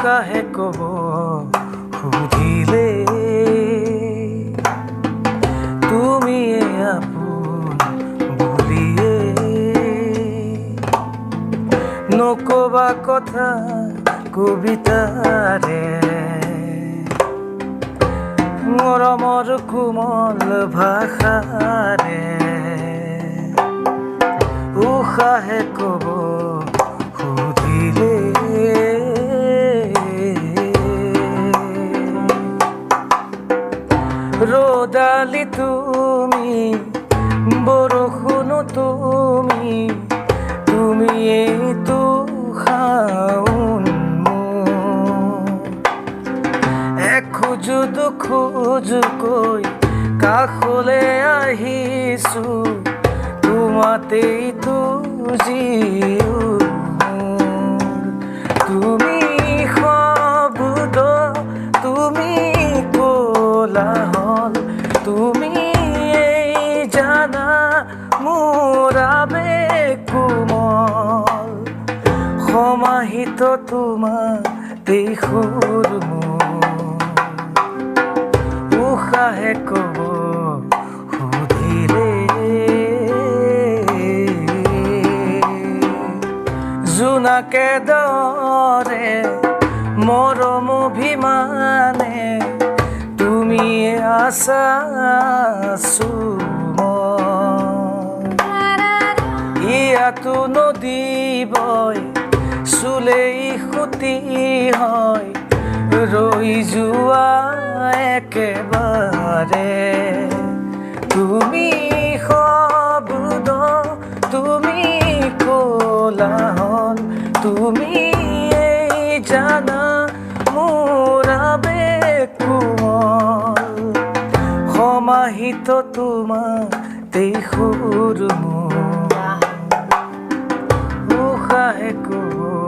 কাহে কব সুধিলে তুমি আপোন বুলিয়ে নকবা কথা কবিতাৰে মৰমৰ কোমল ভাষাৰে উষাহে কব সুধিলে ৰ'দালি তুমি বৰষুণ তুমি তুমিয়েইতো শাওন এখোজো দুখোজোকৈ কাষলৈ আহিছো তোমাতেইতো তুমি শব্দ তুমি কোলাহল তুমি এই জানা মোৰ আবেগ কোমল সমাহিত তোমাতেই সুৰ উষাহে কব সুধিলে জোনাকে দৰে মৰম অভিমানে তুমি আছা ইয়াতো নদী বয় চুলেই সুতি হয় ৰৈ যোৱা একেবাৰে তুমি শব্দ তুমি কোলাহল তুমি এই জানা মোৰ আবেগ কোমল সমাহিত তোমাতেই সুৰ উষাহে কব